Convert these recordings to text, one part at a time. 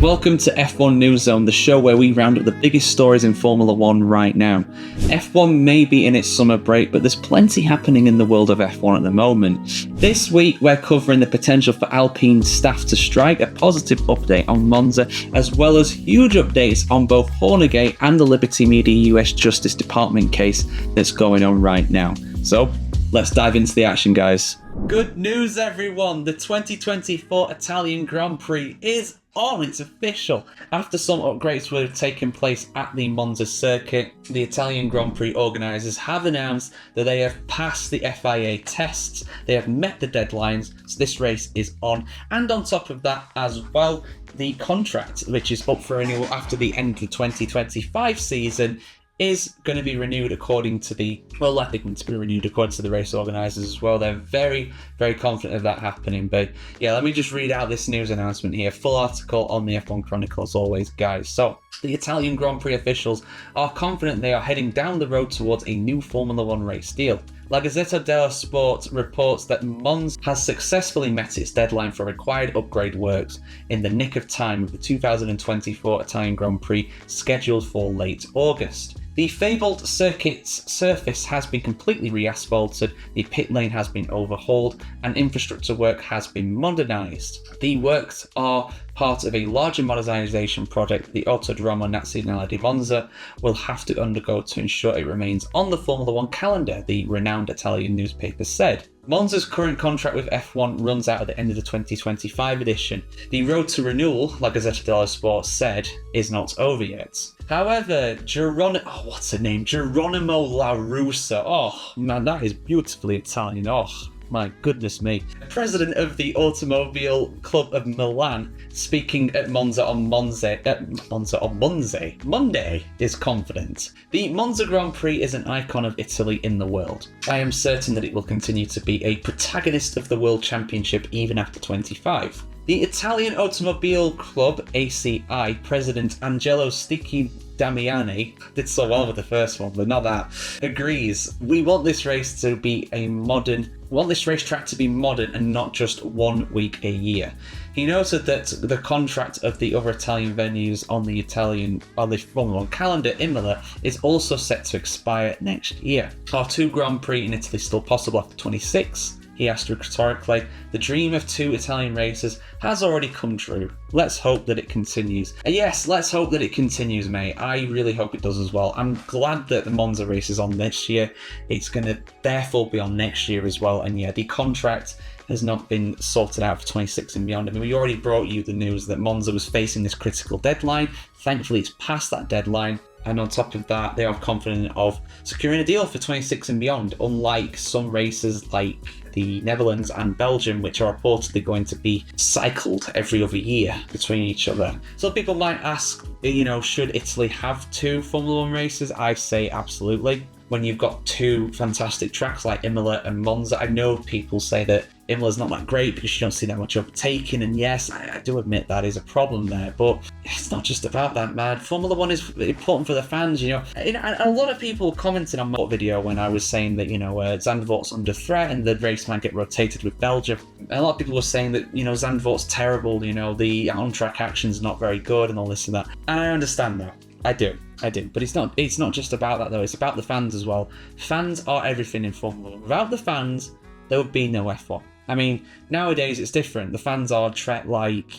Welcome to F1 News Zone, the show where we round up the biggest stories in Formula 1 right now. F1 may be in its summer break, but there's plenty happening in the world of F1 at the moment. This week, we're covering the potential for Alpine staff to strike, a positive update on Monza, as well as huge updates on both Hornergate and the Liberty Media US Justice Department case that's going on right now. So, let's dive into the action, guys. Good news, everyone! The 2024 Italian Grand Prix is on, it's official. After some upgrades were taking place at the Monza circuit, the Italian Grand Prix organisers have announced that they have passed the FIA tests, they have met the deadlines, so this race is on. And on top of that as well, the contract, which is up for renewal after the end of the 2025 season, is going to be renewed according to the, likely going to be renewed according to the race organisers as well. They're very, very confident of that happening. But yeah, let me just read out this news announcement here. Full article on the F1 Chronicle as always, guys. So, the Italian Grand Prix officials are confident they are heading down the road towards a new Formula 1 race deal. La Gazzetta dello Sport reports that Monza has successfully met its deadline for required upgrade works in the nick of time with the 2024 Italian Grand Prix scheduled for late August. The fabled circuit's surface has been completely re-asphalted, the pit lane has been overhauled, and infrastructure work has been modernised. The works are part of a larger modernisation project the Autodromo Nazionale di Monza will have to undergo to ensure it remains on the Formula 1 calendar, the renowned Italian newspaper said. Monza's current contract with F1 runs out at the end of the 2025 edition. The road to renewal, La Gazzetta dello Sport said, is not over yet. However, Geronimo La Russa, oh man, that is beautifully Italian, oh my goodness me. President of the Automobile Club of Milan, speaking at Monday, is confident. The Monza Grand Prix is an icon of Italy in the world. I am certain that it will continue to be a protagonist of the World Championship even after 25. The Italian Automobile Club, ACI, President Angelo Sticchi Damiani, did so well with the first one, but not that, agrees. We want this race to be this racetrack to be modern and not just 1 week a year. He noted that the contract of the other Italian venues on the Formula 1 calendar, Imola, is also set to expire next year. Are 2 Grand Prix in Italy still possible after 26? He asked rhetorically. The dream of 2 Italian races has already come true. Let's hope that it continues. And yes, let's hope that it continues, mate. I really hope it does as well. I'm glad that the Monza race is on this year. It's going to therefore be on next year as well. And yeah, the contract has not been sorted out for 26 and beyond. I mean, we already brought you the news that Monza was facing this critical deadline. Thankfully, it's past that deadline. And on top of that, they are confident of securing a deal for 26 and beyond, unlike some races like the Netherlands and Belgium, which are reportedly going to be cycled every other year between each other. So people might ask, should Italy have 2 Formula 1 races? I say absolutely. When you've got 2 fantastic tracks like Imola and Monza, I know people say that Imola's not that great because you don't see that much overtaking, and yes, I do admit that is a problem there, but it's not just about that, man. Formula 1 is important for the fans, And a lot of people commented on my video when I was saying that, Zandvoort's under threat and the race might get rotated with Belgium. A lot of people were saying that, Zandvoort's terrible, the on-track action's not very good and all this and that. And I understand that. I do. But it's not just about that though, it's about the fans as well. Fans are everything in Formula 1. Without the fans, there would be no F1. I mean, nowadays it's different. The fans are treated like,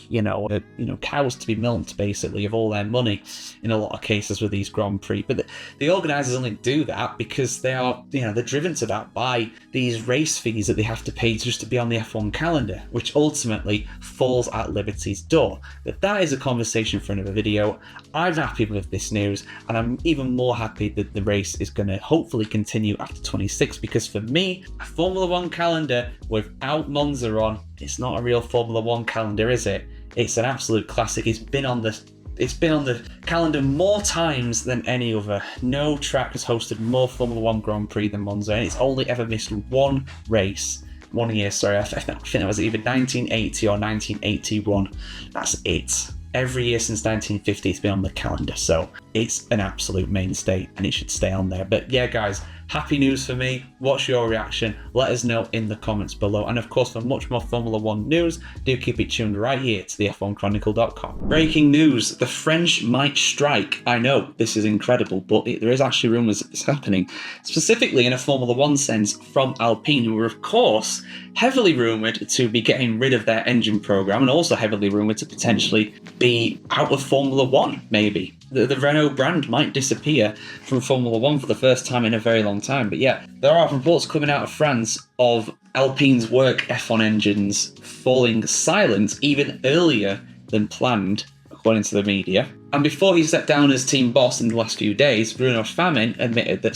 cows to be milked, basically, of all their money in a lot of cases with these Grand Prix. But the organisers only do that because they are, they're driven to that by these race fees that they have to pay just to be on the F1 calendar, which ultimately falls at Liberty's door. But that is a conversation for another video. I'm happy with this news, and I'm even more happy that the race is going to hopefully continue after 26, because for me, a Formula 1 calendar without Monza on, it's not a real Formula 1 calendar, is it? It's an absolute classic. It's been on the calendar more times than any other. No track has hosted more Formula 1 Grand Prix than Monza, and it's only ever missed 1 race. 1 year, sorry. I think that was either 1980 or 1981. That's it. Every year since 1950 it's been on the calendar, so it's an absolute mainstay and it should stay on there. But yeah, guys, Happy news for me. What's your reaction? Let us know in the comments below. And of course, for much more Formula 1 news, do keep it tuned right here to the F1Chronicle.com. Breaking news, the French might strike. I know, this is incredible, but there is actually rumours that it's happening. Specifically in a Formula 1 sense from Alpine, who were of course heavily rumoured to be getting rid of their engine programme and also heavily rumoured to potentially be out of Formula 1, maybe. The Renault brand might disappear from Formula 1 for the first time in a very long time. But yeah, there are reports coming out of France of Alpine's work F1 engines falling silent even earlier than planned, according to the media. And before he stepped down as team boss in the last few days, Bruno Famin admitted that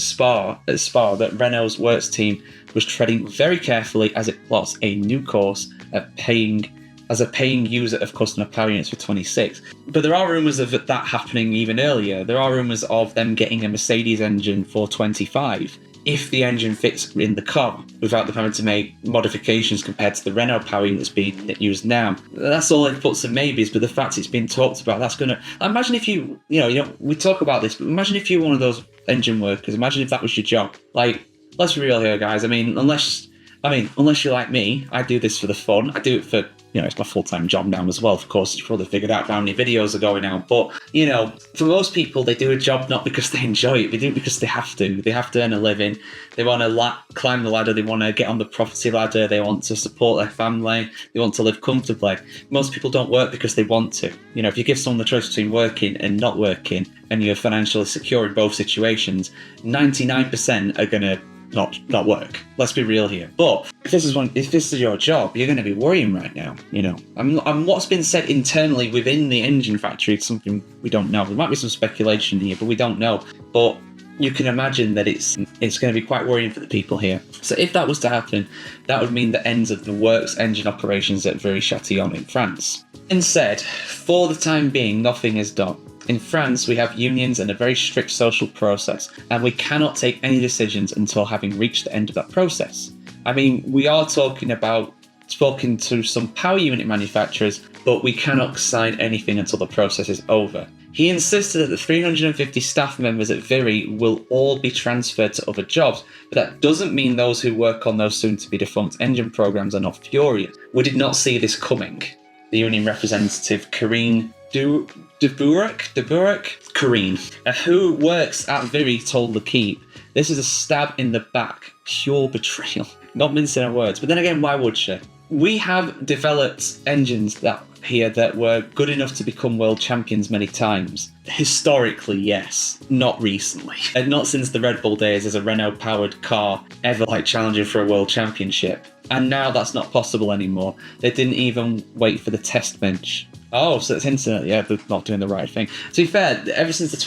that Renault's works team was treading very carefully as it plots a new course as a paying user of customer power units for 26. But there are rumours of that happening even earlier. There are rumours of them getting a Mercedes engine for 25 if the engine fits in the car without them having to make modifications compared to the Renault power units being used now. That's all it puts some maybes, but the fact it's been talked about, that's going to... Imagine if you know, we talk about this, but imagine if you were one of those engine workers. Imagine if that was your job. Like, let's be real here, guys. I mean, unless you're like me, I do this for the fun. I do it for, it's my full-time job now as well. Of course, you've probably figured out how many videos are going out. But, for most people, they do a job not because they enjoy it. They do it because they have to. They have to earn a living. They want to climb the ladder. They want to get on the property ladder. They want to support their family. They want to live comfortably. Most people don't work because they want to. If you give someone the choice between working and not working, and you're financially secure in both situations, 99% are going to not work. Let's be real here. But if this is your job, you're going to be worrying right now. And what's been said internally within the engine factory is something we don't know. There might be some speculation here, but we don't know. But you can imagine that it's going to be quite worrying for the people here. So if that was to happen, that would mean the ends of the works engine operations at Viry-Châtillon in France. Instead, for the time being, nothing is done. In France, we have unions and a very strict social process, and we cannot take any decisions until having reached the end of that process. I mean, we are talking to some power unit manufacturers, but we cannot sign anything until the process is over. He insisted that the 350 staff members at Viry will all be transferred to other jobs, but that doesn't mean those who work on those soon-to-be defunct engine programs are not furious. We did not see this coming. The union representative, Karine Karine, who works at Viry, told L'Equipe, "This is a stab in the back, pure betrayal." Not mincing our words, but then again, why would she? We have developed engines that were good enough to become world champions many times. Historically, yes. Not recently. And not since the Red Bull days as a Renault-powered car ever challenging for a world championship. And now that's not possible anymore. They didn't even wait for the test bench. Oh, so it's hinting at, they're not doing the right thing. To be fair, ever since the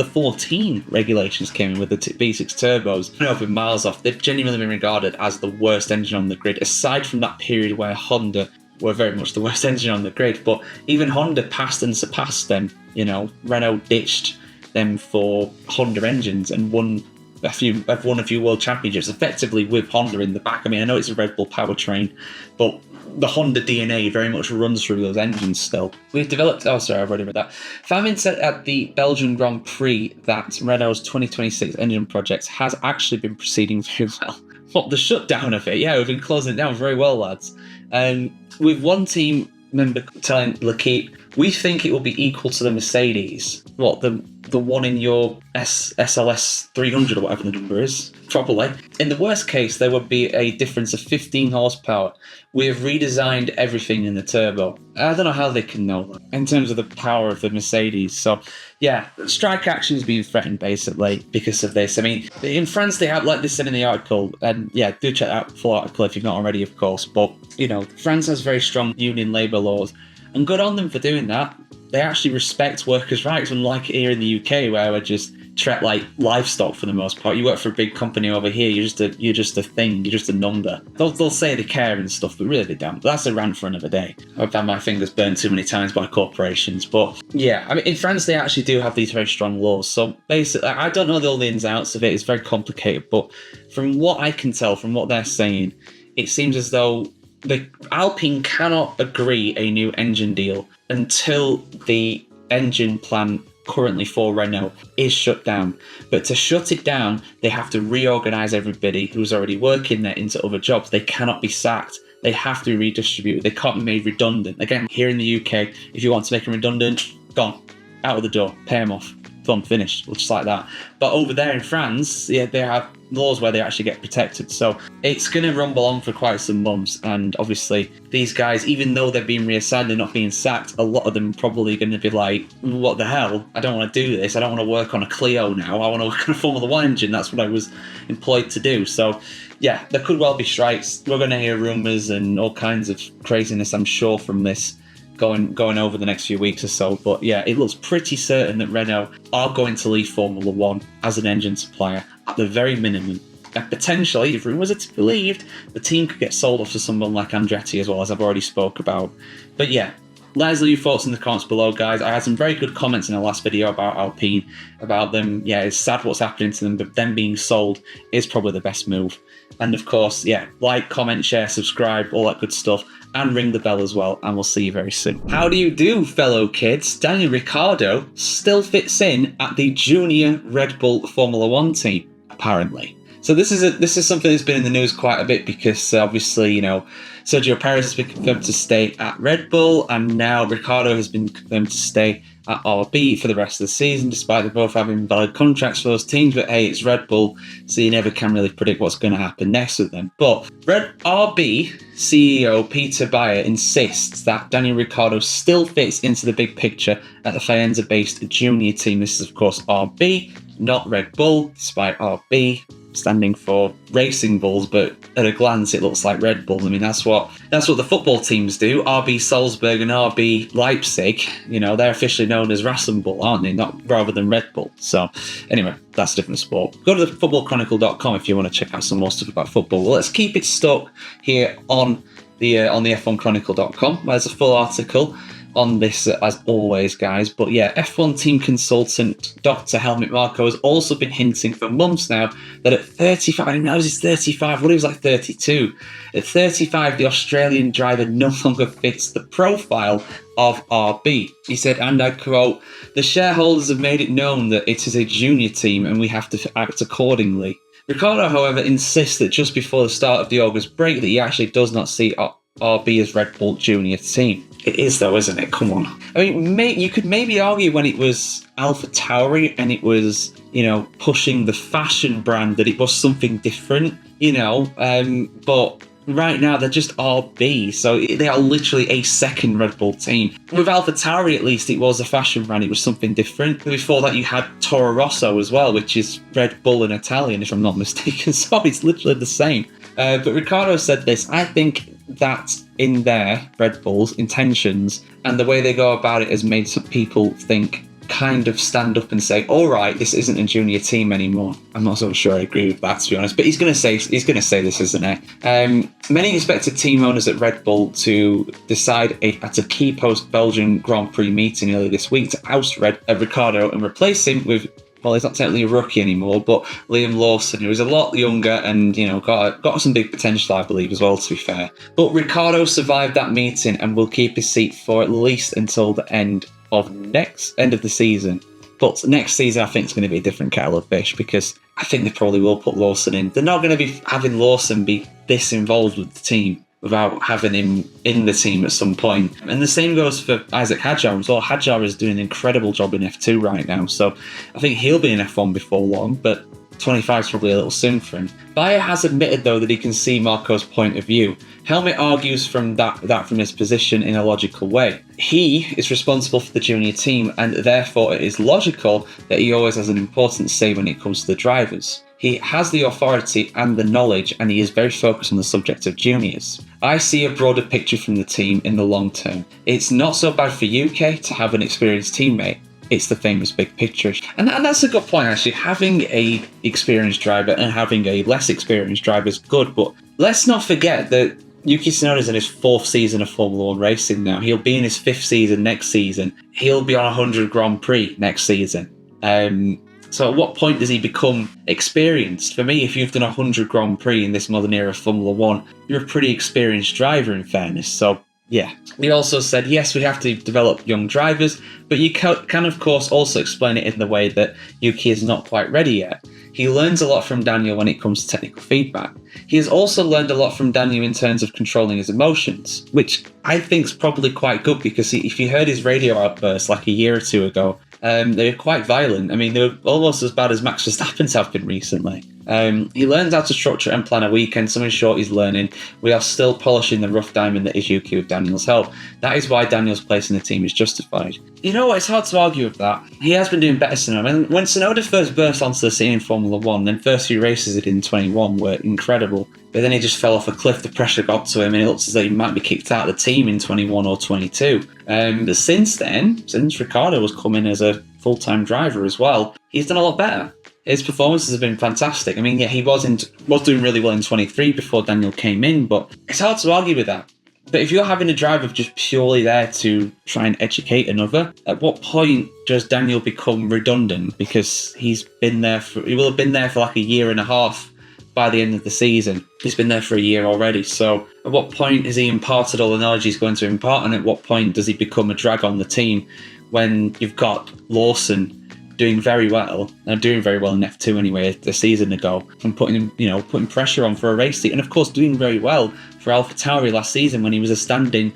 14 regulations came in with the V6 turbos, over miles off, they've genuinely been regarded as the worst engine on the grid, aside from that period where Honda were very much the worst engine on the grid. But even Honda passed and surpassed them. Renault ditched them for Honda engines and won a few world championships effectively with Honda in the back. I mean, I know it's a Red Bull powertrain, but the Honda DNA very much runs through those engines still. We've developed... Oh, sorry, I've already read that. Famin said at the Belgian Grand Prix that Renault's 2026 engine project has actually been proceeding very well. What, the shutdown of it? Yeah, we've been closing it down very well, lads. With one team member telling L'Equipe, "We think it will be equal to the Mercedes." What, the one in your SLS 300 or whatever the number is? Probably. In the worst case, there would be a difference of 15 horsepower. We have redesigned everything in the turbo. I don't know how they can know that in terms of the power of the Mercedes. So, yeah, strike action is being threatened basically because of this. I mean, in France they have, like they said in the article, and yeah, do check out the full article if you've not already, of course. But France has very strong union labour laws, and good on them for doing that. They actually respect workers' rights, unlike here in the UK where we're just treat like livestock for the most part. You work for a big company over here, you're just a thing, you're just a number. They'll say they care and stuff, but really they don't. But that's a rant for another day. I've had my fingers burned too many times by corporations. But yeah, I mean, in France they actually do have these very strong laws. So basically, I don't know all the ins and outs of it. It's very complicated. But from what I can tell, from what they're saying, it seems as though the Alpine cannot agree a new engine deal until the engine plant currently for Renault is shut down. But to shut it down, they have to reorganise everybody who's already working there into other jobs. They cannot be sacked. They have to be redistributed. They can't be made redundant. Again, here in the UK, if you want to make them redundant, gone, out of the door, pay them off, done, finished, just like that. But over there in France, yeah, they have laws where they actually get protected. So it's going to rumble on for quite some months. And obviously, these guys, even though they're being reassigned, they're not being sacked, a lot of them probably going to be like, what the hell? I don't want to do this. I don't want to work on a Clio now. I want to work on a Formula 1 engine. That's what I was employed to do. So yeah, there could well be strikes. We're going to hear rumours and all kinds of craziness, I'm sure, from this going over the next few weeks or so. But yeah, it looks pretty certain that Renault are going to leave Formula 1 as an engine supplier at the very minimum. And potentially, if rumours are to be believed, the team could get sold off to someone like Andretti as well, as I've already spoke about. But yeah, let us know your thoughts in the comments below, guys. I had some very good comments in the last video about Alpine, about them. Yeah, it's sad what's happening to them, but them being sold is probably the best move. And of course, yeah, like, comment, share, subscribe, all that good stuff, and ring the bell as well, and we'll see you very soon. How do you do, fellow kids? Daniel Ricciardo still fits in at the junior Red Bull Formula 1 team, apparently. So this is something that's been in the news quite a bit because obviously, you know, Sergio Perez has been confirmed to stay at Red Bull, and now Ricciardo has been confirmed to stay at RB for the rest of the season, despite them both having valid contracts for those teams. But hey, it's Red Bull, so you never can really predict what's going to happen next with them. But RB CEO Peter Bayer insists that Daniel Ricciardo still fits into the big picture at the Faenza-based junior team. This is, of course, RB, not Red Bull, despite RB standing for Racing Bulls, but at a glance it looks like Red Bull. I mean, that's what the football teams do. RB Salzburg and RB Leipzig, you know, they're officially known as Rasenball, aren't they? Not rather than Red Bull. So anyway, that's a different sport. Go to the footballchronicle.com if you want to check out some more stuff about football. Well, let's keep it stuck here on the F1Chronicle.com. There's a full article on this, as always, guys. But yeah, F1 team consultant Dr. Helmut Marko has also been hinting for months now that at 35, I didn't know he's 35, well, he was like 32. At 35, the Australian driver no longer fits the profile of RB. He said, and I quote, "The shareholders have made it known that it is a junior team and we have to act accordingly." Ricciardo, however, insists that just before the start of the August break that he actually does not see RB as Red Bull junior team. It is though, isn't it? Come on. I mean, you could maybe argue when it was AlphaTauri and it was, you know, pushing the fashion brand that it was something different, you know, but right now they're just RB, so they are literally a second Red Bull team. With AlphaTauri, at least, it was a fashion brand, it was something different. Before that, you had Toro Rosso as well, which is Red Bull in Italian, if I'm not mistaken, so it's literally the same. But Ricciardo said this: "I think that in their Red Bull's intentions and the way they go about it has made some people kind of stand up and say, all right, this isn't a junior team anymore." I'm not so sure I agree with that, to be honest, but he's going to say this, isn't he? Many expected team owners at Red Bull to decide at a key post-Belgian Grand Prix meeting earlier this week to oust Ricciardo and replace him with, well, he's not technically a rookie anymore, but Liam Lawson, who is a lot younger and, you know, got some big potential, I believe, as well, to be fair. But Ricciardo survived that meeting and will keep his seat for at least until the end of the season. But next season, I think it's going to be a different kettle of fish, because I think they probably will put Lawson in. They're not going to be having Lawson be this involved with the team without having him in the team at some point. And the same goes for Isaac Hadjar as well. Hadjar is doing an incredible job in F2 right now, so I think he'll be in F1 before long, but 25 is probably a little soon for him. Bayer has admitted, though, that he can see Marco's point of view. Helmut argues from his position in a logical way. He is responsible for the junior team, and therefore it is logical that he always has an important say when it comes to the drivers. He has the authority and the knowledge, and he is very focused on the subject of juniors. I see a broader picture from the team in the long term. It's not so bad for UK to have an experienced teammate. It's the famous big picture. And that's a good point, actually. Having a experienced driver and having a less experienced driver is good, but let's not forget that Yuki Tsunoda's in his 4th season of Formula 1 racing now. He'll be in his 5th season next season. He'll be on 100 Grand Prix next season. So at what point does he become experienced? For me, if you've done 100 Grand Prix in this modern era of Formula 1, you're a pretty experienced driver, in fairness. So Yeah. He also said, yes, we have to develop young drivers, but you can of course also explain it in the way that Yuki is not quite ready yet. He learns a lot from Daniel when it comes to technical feedback. He has also learned a lot from Daniel in terms of controlling his emotions, which I think is probably quite good, because if you heard his radio outbursts like a year or two ago, they were quite violent. I mean, they were almost as bad as Max Verstappen's have been recently. He learns how to structure and plan a weekend, so in short, he's learning. We are still polishing the rough diamond that is Yuki with Daniel's help. That is why Daniel's place in the team is justified. You know what, it's hard to argue with that. He has been doing better than him. When Tsunoda first burst onto the scene in Formula 1, then first few races he did in 21 were incredible. But then he just fell off a cliff, the pressure got to him, and it looks as though he might be kicked out of the team in 21 or 22. But since then, since Ricciardo was coming as a full-time driver as well, he's done a lot better. His performances have been fantastic. I mean, yeah, he was doing really well in 23 before Daniel came in, but it's hard to argue with that. But if you're having a driver just purely there to try and educate another, at what point does Daniel become redundant? Because he will have been there for like a year and a half by the end of the season. He's been there for a year already. So at what point has he imparted all the knowledge he's going to impart? And at what point does he become a drag on the team when you've got Lawson doing very well in F2 anyway, a season ago, and putting pressure on for a race seat, and of course doing very well for AlphaTauri last season when he was a stand-in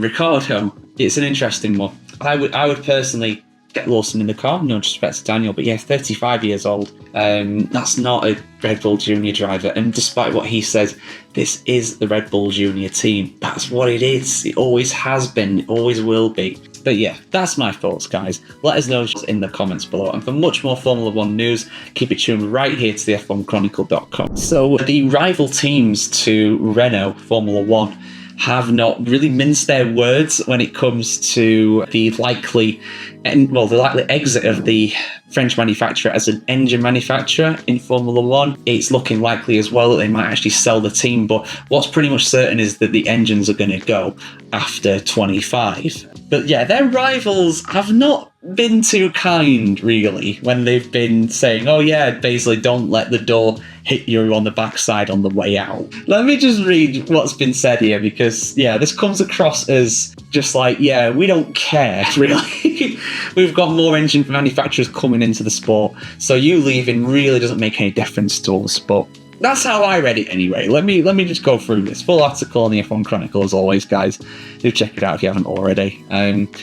Ricciardo. It's an interesting one. I would personally get Lawson in the car, no disrespect to Daniel, but yeah, 35 years old. That's not a Red Bull Junior driver, and despite what he says, this is the Red Bull Junior team. That's what it is. It always has been, it always will be. But yeah, that's my thoughts, guys. Let us know in the comments below. And for much more Formula 1 news, keep it tuned right here to the F1Chronicle.com. So the rival teams to Renault Formula 1 have not really minced their words when it comes to the likely exit of the French manufacturer as an engine manufacturer in Formula 1. It's looking likely as well that they might actually sell the team, but what's pretty much certain is that the engines are going to go after 25. But yeah, their rivals have not been too kind, really, when they've been saying, oh yeah, basically don't let the door hit you on the backside on the way out. Let me just read what's been said here, because yeah, this comes across as just like, yeah, we don't care, really. We've got more engine manufacturers coming into the sport, so you leaving really doesn't make any difference to all the sport. That's how I read it anyway. Let me just go through this full article on the F1 Chronicle, as always, guys. Do check it out if you haven't already.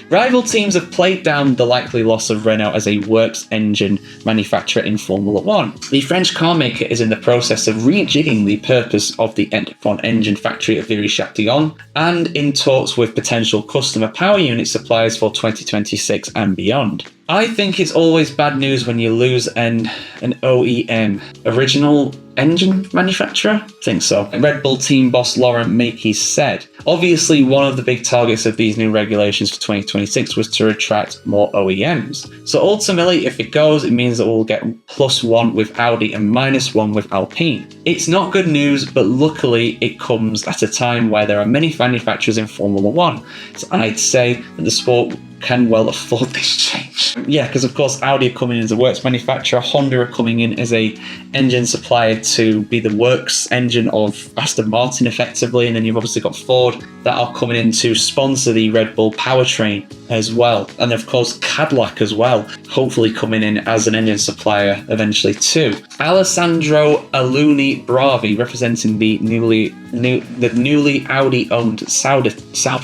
Rival teams have played down the likely loss of Renault as a works engine manufacturer in Formula 1. The French car maker is in the process of rejigging the purpose of the F1 engine factory at Viry-Châtillon, and in talks with potential customer power unit suppliers for 2026 and beyond. I think it's always bad news when you lose an OEM, original engine manufacturer? I think so. Red Bull team boss Laurent Mekies said, obviously one of the big targets of these new regulations for 2026 was to attract more OEMs. So ultimately, if it goes, it means that we'll get +1 with Audi and -1 with Alpine. It's not good news, but luckily it comes at a time where there are many manufacturers in Formula 1. So I'd say that the sport can well afford this change. Yeah, because of course Audi are coming in as a works manufacturer, Honda are coming in as a engine supplier to be the works engine of Aston Martin effectively, and then you've obviously got Ford that are coming in to sponsor the Red Bull powertrain as well, and of course Cadillac as well, hopefully coming in as an engine supplier eventually too. Alessandro Aluni Bravi, representing the newly Audi-owned Sauber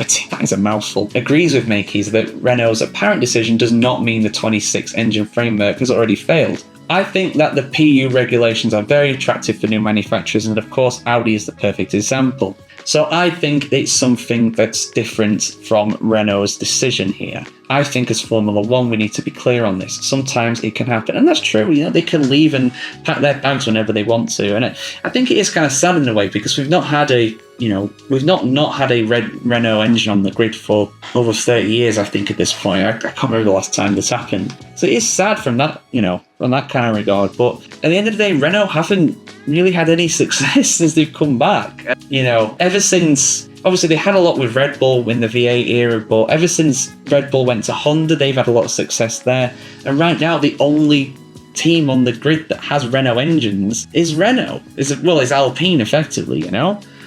team, that is a mouthful, agrees with Mekies that Renault's apparent decision does not mean the 26 engine framework has already failed. I think that the PU regulations are very attractive for new manufacturers, and of course Audi is the perfect example. So I think it's something that's different from Renault's decision here. I think as Formula 1 we need to be clear on this. Sometimes it can happen, and that's true, they can leave and pack their bags whenever they want to, and I think it is kind of sad in a way, because we've not had a had a Renault engine on the grid for over 30 years, I think, at this point. I can't remember the last time this happened. So it is sad from that, from that kind of regard. But at the end of the day, Renault haven't really had any success since they've come back. Ever since, obviously they had a lot with Red Bull in the V8 era, but ever since Red Bull went to Honda, they've had a lot of success there. And right now, the only team on the grid that has Renault engines is Renault. Is Alpine, effectively,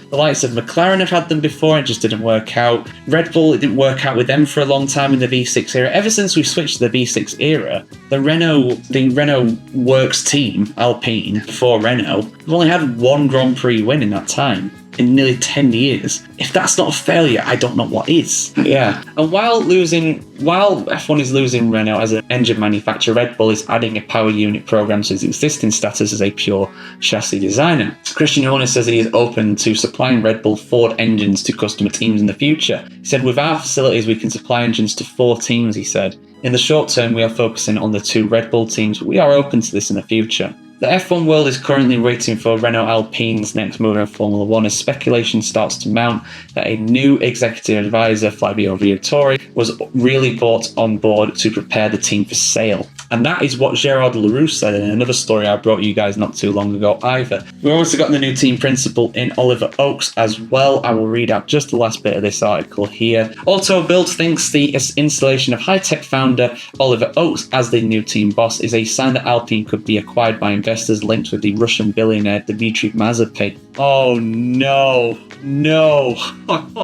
The likes of McLaren have had them before, it just didn't work out. Red Bull, it didn't work out with them for a long time in the V6 era. Ever since we switched to the V6 era, the Renault works team, Alpine, before Renault, have only had one Grand Prix win in that time. In nearly 10 years. If that's not a failure, I don't know what is. Yeah. And while F1 is losing Renault as an engine manufacturer, Red Bull is adding a power unit program to his existing status as a pure chassis designer. Christian Horner says that he is open to supplying Red Bull Ford engines to customer teams in the future. He said, with our facilities, we can supply engines to 4 teams, he said. In the short term, we are focusing on the 2 Red Bull teams, but we are open to this in the future. The F1 world is currently waiting for Renault Alpine's next move in Formula 1 as speculation starts to mount that a new executive advisor, Flavio Briatore, was really brought on board to prepare the team for sale. And that is what Gerard Leroux said in another story I brought you guys not too long ago either. We've also got the new team principal in Oliver Oakes as well. I will read out just the last bit of this article here. Auto Build thinks the installation of high-tech founder Oliver Oakes as the new team boss is a sign that Alpine could be acquired by investors linked with the Russian billionaire Dmitry Mazepin. Oh no, no.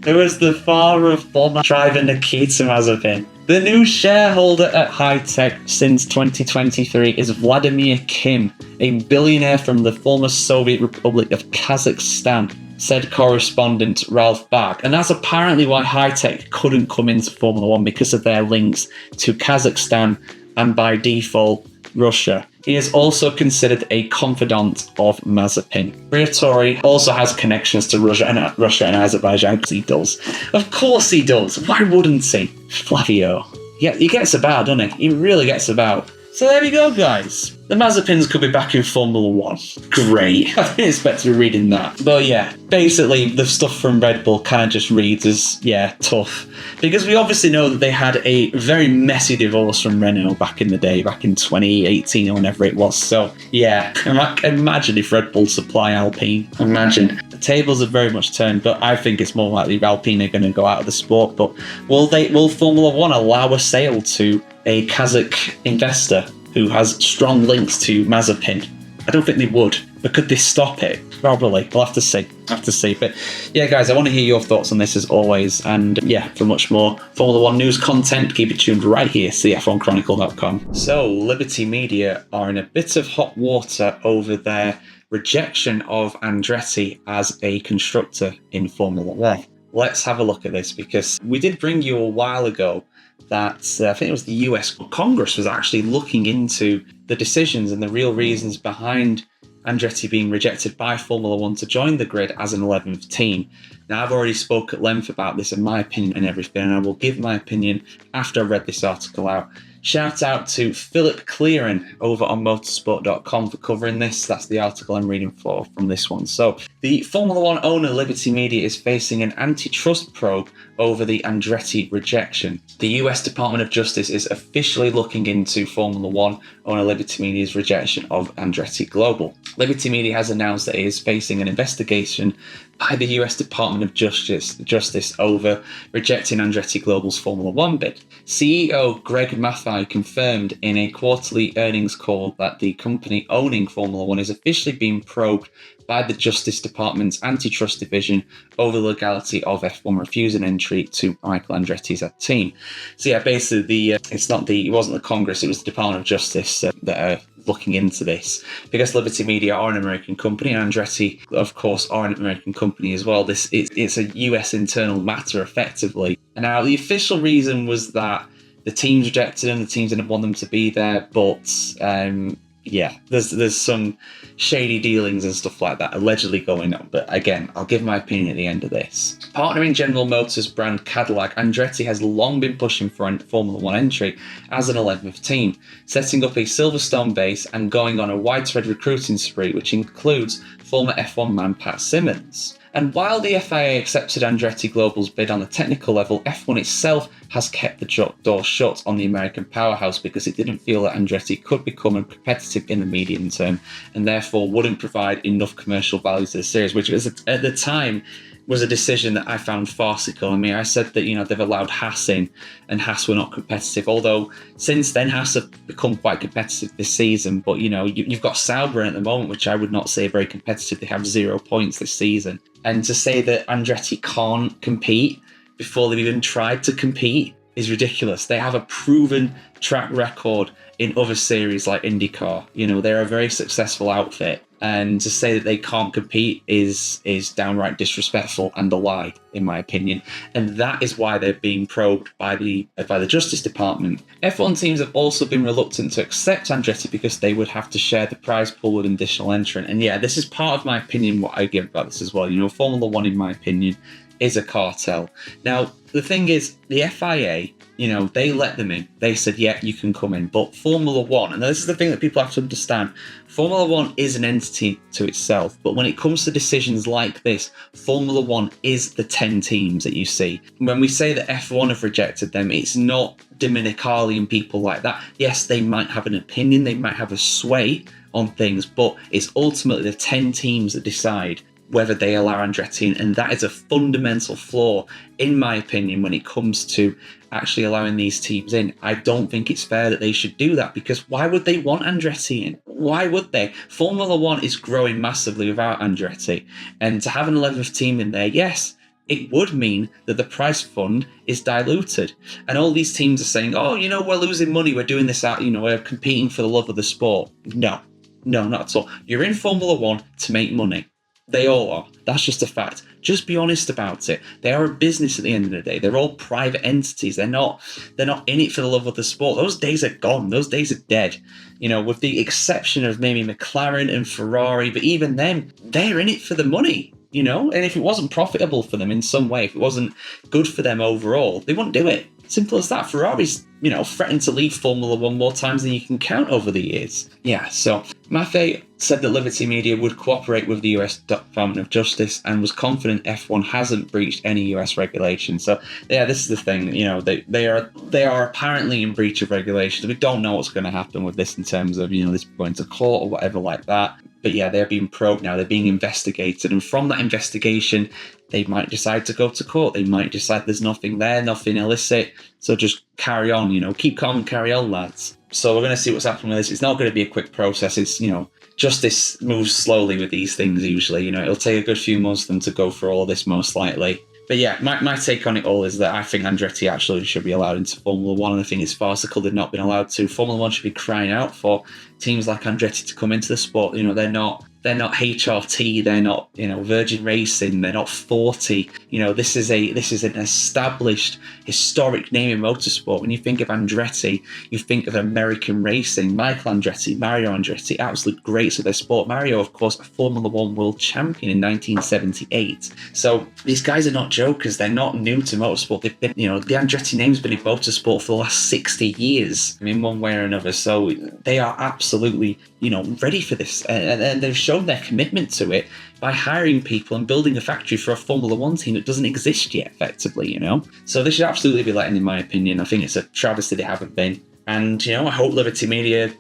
It was the father of former driver Nikita Mazepin. The new shareholder at High-Tech since 2023 is Vladimir Kim, a billionaire from the former Soviet Republic of Kazakhstan, said correspondent Ralph Bach. And that's apparently why High-Tech couldn't come into Formula 1 because of their links to Kazakhstan and by default Russia. He is also considered a confidant of Mazepin. Briatore also has connections to Russia and Azerbaijan because he does. Of course he does. Why wouldn't he? Flavio. Yeah, he gets about, doesn't he? He really gets about. So there we go, guys. The Mazepins could be back in Formula 1. Great. I didn't expect to be reading that. But yeah, basically the stuff from Red Bull kind of just reads as, yeah, tough. Because we obviously know that they had a very messy divorce from Renault back in the day, back in 2018 or whenever it was. So yeah, imagine if Red Bull supply Alpine. Imagine. The tables have very much turned, but I think it's more likely Alpine are going to go out of the sport. But will Formula 1 allow a sale to a Kazakh investor who has strong links to Mazepin? I don't think they would. But could they stop it? Probably. We'll have to see. But yeah, guys, I want to hear your thoughts on this as always. And yeah, for much more Formula 1 news content, keep it tuned right here to the F1Chronicle.com. So, Liberty Media are in a bit of hot water over their rejection of Andretti as a constructor in Formula 1. Let's have a look at this, because we did bring you a while ago that I think it was the US Congress was actually looking into the decisions and the real reasons behind Andretti being rejected by Formula 1 to join the grid as an 11th team. Now, I've already spoke at length about this and my opinion and everything, and I will give my opinion after I've read this article out. Shout out to Philip Clearan over on motorsport.com for covering this. That's the article I'm reading from this one. So, the Formula 1 owner Liberty Media is facing an antitrust probe over the Andretti rejection. The US Department of Justice is officially looking into Formula 1 owner Liberty Media's rejection of Andretti Global. Liberty Media has announced that it is facing an investigation by the US Department of Justice over rejecting Andretti Global's Formula 1 bid. CEO Greg Mathai confirmed in a quarterly earnings call that the company owning Formula 1 is officially being probed by the Justice Department's antitrust division over the legality of F1 refusing entry to Michael Andretti's team. So yeah, basically it wasn't the Congress, it was the Department of Justice that are looking into this. Because Liberty Media are an American company and Andretti, of course, are an American company as well, it's a US internal matter effectively. And now the official reason was that the teams rejected them, the teams didn't want them to be there, but yeah, there's some shady dealings and stuff like that allegedly going on. But again, I'll give my opinion at the end of this. Partnering General Motors brand Cadillac, Andretti has long been pushing for a Formula 1 entry as an 11th team, setting up a Silverstone base and going on a widespread recruiting spree, which includes former F1 man Pat Simmons. And while the FIA accepted Andretti Global's bid on the technical level, F1 itself has kept the door shut on the American powerhouse because it didn't feel that Andretti could become competitive in the medium term and therefore wouldn't provide enough commercial value to the series, which was at the time was a decision that I found farcical. I mean, I said that, they've allowed Haas in and Haas were not competitive, although since then Haas have become quite competitive this season. But, you've got Sauber at the moment, which I would not say are very competitive. They have 0 points this season. And to say that Andretti can't compete before they've even tried to compete is ridiculous. They have a proven track record in other series like IndyCar. They're a very successful outfit. And to say that they can't compete is downright disrespectful and a lie, in my opinion. And that is why they're being probed by the Justice Department. F1 teams have also been reluctant to accept Andretti because they would have to share the prize pool with an additional entrant. And yeah, this is part of my opinion, what I give about this as well. Formula One, in my opinion, is a cartel. Now, the thing is, the FIA, they let them in. They said, yeah, you can come in. But Formula One, and this is the thing that people have to understand, Formula One is an entity to itself. But when it comes to decisions like this, Formula One is the 10 teams that you see. When we say that F1 have rejected them, it's not Dominicali and people like that. Yes, they might have an opinion, they might have a sway on things, but it's ultimately the 10 teams that decide whether they allow Andretti in, and that is a fundamental flaw, in my opinion, when it comes to actually allowing these teams in. I don't think it's fair that they should do that, because why would they want Andretti in? Why would they? Formula One is growing massively without Andretti, and to have an 11th team in there, yes, it would mean that the prize fund is diluted. And all these teams are saying, oh, we're losing money, we're doing this out, we're competing for the love of the sport. No, not at all. You're in Formula One to make money. They all are. That's just a fact. Just be honest about it. They are a business at the end of the day. They're all private entities. They're not in it for the love of the sport. Those days are gone. Those days are dead. With the exception of maybe McLaren and Ferrari, but even them, they're in it for the money. And if it wasn't profitable for them in some way, if it wasn't good for them overall, they wouldn't do it. Simple as that. Ferrari's, threatened to leave Formula One more times than you can count over the years. Yeah, so Maffei said that Liberty Media would cooperate with the US Department of Justice and was confident F1 hasn't breached any US regulation. So yeah, this is the thing. They are apparently in breach of regulations. We don't know what's going to happen with this in terms of this going to court or whatever like that. But yeah, they're being probed now. They're being investigated, and from that investigation, they might decide to go to court. They might decide there's nothing there, nothing illicit. So just carry on, keep calm and carry on, lads. So we're going to see what's happening with this. It's not going to be a quick process. It's, justice moves slowly with these things usually. It'll take a good few months for them to go through all this most likely. But yeah, my take on it all is that I think Andretti actually should be allowed into Formula One, and I think it's farcical they've not been allowed to. Formula One should be crying out for teams like Andretti to come into the sport. They're not HRT, they're not, Virgin Racing, they're not 40. This is an established historic name in motorsport. When you think of Andretti, you think of American racing. Michael Andretti, Mario Andretti, absolute greats of their sport. Mario, of course, a Formula One world champion in 1978. So these guys are not jokers. They're not new to motorsport. They've been, the Andretti name's been in motorsport for the last 60 years in one way or another. So they are absolutely, ready for this. And they've shown their commitment to it by hiring people and building a factory for a Formula One team that doesn't exist yet, effectively, So they should absolutely be let in my opinion. I think it's a travesty they haven't been. And, I hope Liberty Media,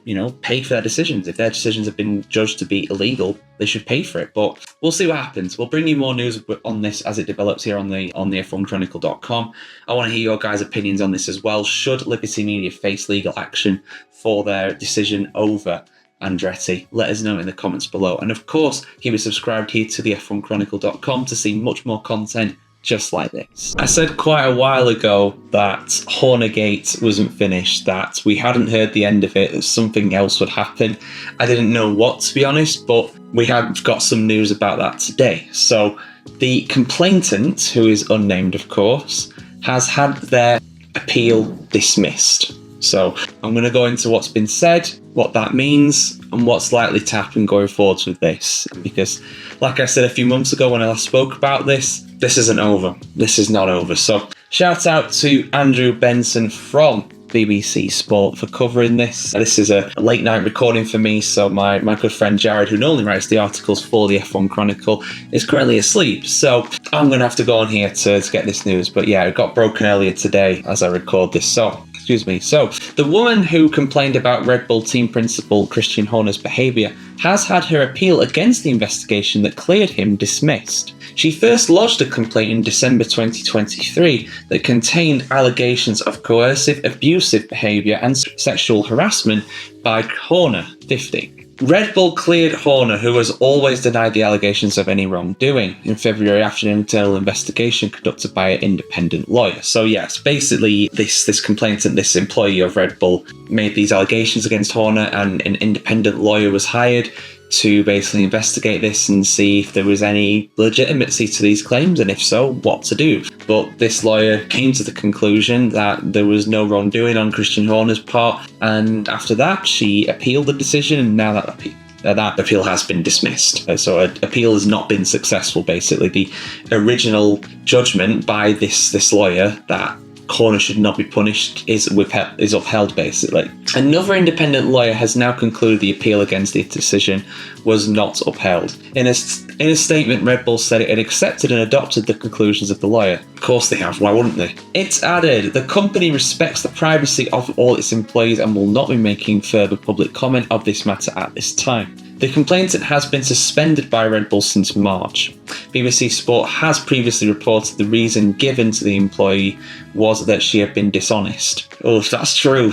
pay for their decisions. If their decisions have been judged to be illegal, they should pay for it. But we'll see what happens. We'll bring you more news on this as it develops here on the F1Chronicle.com. I want to hear your guys' opinions on this as well. Should Liberty Media face legal action for their decision over Andretti? Let us know in the comments below. And of course, keep it subscribed here to the F1Chronicle.com to see much more content just like this. I said quite a while ago that Hornergate wasn't finished, that we hadn't heard the end of it, that something else would happen. I didn't know what, to be honest, but we have got some news about that today. So the complainant, who is unnamed of course, has had their appeal dismissed. So I'm going to go into what's been said, what that means, and what's likely to happen going forward with this. Because, like I said a few months ago when I last spoke about this isn't over. This is not over. So shout out to Andrew Benson from BBC Sport for covering this. This is a late night recording for me, so my good friend Jared, who normally writes the articles for the F1 Chronicle, is currently asleep. So I'm going to have to go on here to get this news. But yeah, it got broken earlier today as I record this. So Excuse me. So, the woman who complained about Red Bull team principal Christian Horner's behaviour has had her appeal against the investigation that cleared him dismissed. She first lodged a complaint in December 2023 that contained allegations of coercive, abusive behaviour and sexual harassment by Horner, 50. Red Bull cleared Horner, who has always denied the allegations of any wrongdoing, in February after an internal investigation conducted by an independent lawyer. So yes, basically this complainant, this employee of Red Bull, made these allegations against Horner, and an independent lawyer was hired to basically investigate this and see if there was any legitimacy to these claims, and if so, what to do. But this lawyer came to the conclusion that there was no wrongdoing on Christian Horner's part, and after that she appealed the decision, and now that appeal has been dismissed. So an appeal has not been successful, basically. The original judgment by this lawyer that Horner should not be punished is upheld, basically. Another independent lawyer has now concluded the appeal against the decision was not upheld. In a statement, Red Bull said it had accepted and adopted the conclusions of the lawyer. Of course they have, why wouldn't they? It's added, the company respects the privacy of all its employees and will not be making further public comment of this matter at this time. The complainant has been suspended by Red Bull since March. BBC Sport has previously reported the reason given to the employee was that she had been dishonest. Oh, if that's true.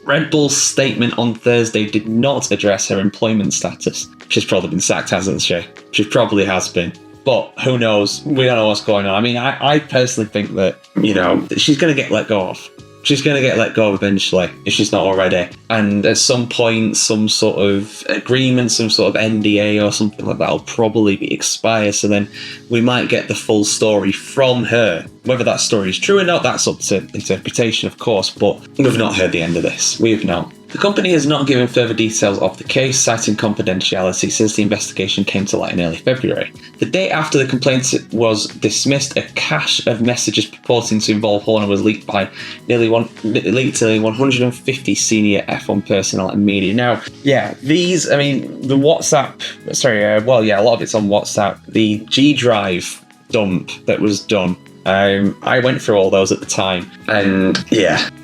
Red Bull's statement on Thursday did not address her employment status. She's probably been sacked, hasn't she? She probably has been. But who knows? We don't know what's going on. I mean, I personally think that, she's going to get let go of. She's going to get let go eventually, if she's not already. And at some point, some sort of agreement, some sort of NDA or something like that will probably be expired. So then we might get the full story from her. Whether that story is true or not, that's up to interpretation, of course. But we've not heard the end of this. We have not. The company has not given further details of the case, citing confidentiality since the investigation came to light in early February. The day after the complaint was dismissed, a cache of messages purporting to involve Horner was leaked to nearly 150 senior F1 personnel and media. Now, the WhatsApp, a lot of it's on WhatsApp. The G Drive dump that was done. I went through all those at the time, and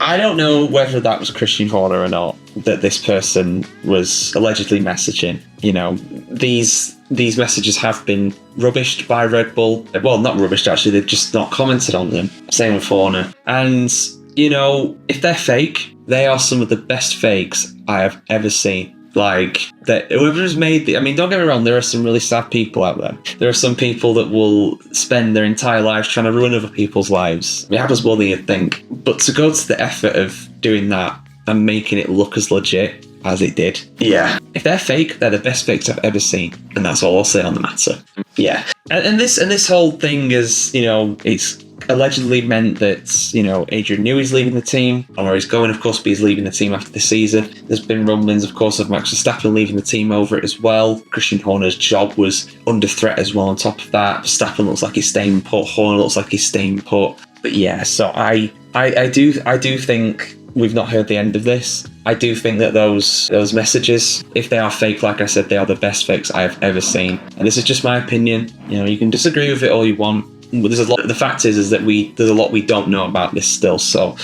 I don't know whether that was Christian Horner or not that this person was allegedly messaging. These messages have been rubbished by Red Bull. Well, not rubbished actually, they've just not commented on them. Same with Horner. And if they're fake, they are some of the best fakes I have ever seen. Whoever's made don't get me wrong, there are some really sad people out there. There are some people that will spend their entire lives trying to ruin other people's lives. It happens more than you'd think. But to go to the effort of doing that and making it look as legit as it did, if they're fake, they're the best fakes I've ever seen. And that's all I'll say on the matter. And this whole thing is, it's allegedly meant that, Adrian Newey's leaving the team, and where he's going, of course, but he's leaving the team after the season. There's been rumblings, of course, of Max Verstappen leaving the team over it as well. Christian Horner's job was under threat as well on top of that. Verstappen looks like he's staying put, Horner looks like he's staying put. But so I do think we've not heard the end of this. I do think that those messages, if they are fake, like I said, they are the best fakes I have ever seen. And this is just my opinion. You can disagree with it all you want. There's a lot. The fact is that there's a lot we don't know about this still. So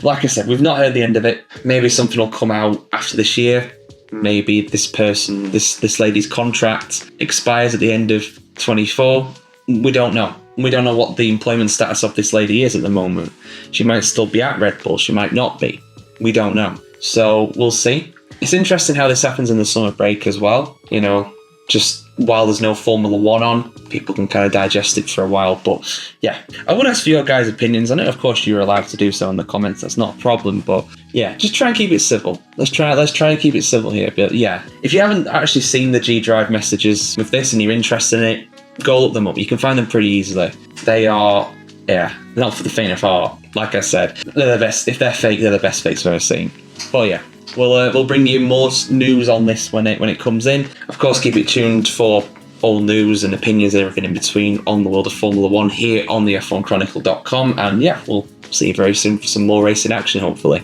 like I said, we've not heard the end of it. Maybe something will come out after this year. Maybe this lady's contract expires at the end of 24. We don't know. We don't know what the employment status of this lady is at the moment. She might still be at Red Bull. She might not be. We don't know. So we'll see. It's interesting how this happens in the summer break as well. Just while there's no Formula 1 on, people can kind of digest it for a while. But I want to ask for your guys' opinions. I know, of course, you're allowed to do so in the comments. That's not a problem. But just try and keep it civil. Let's try and keep it civil here. But if you haven't actually seen the G Drive messages with this and you're interested in it, go look them up. You can find them pretty easily. They are, not for the faint of heart. Like I said, they're the best. If they're fake, they're the best fakes I've ever seen. But we'll bring you more news on this when it comes in. Of course, keep it tuned for all news and opinions and everything in between on the world of Formula 1 here on the F1 Chronicle.com. And we'll see you very soon for some more racing action, hopefully.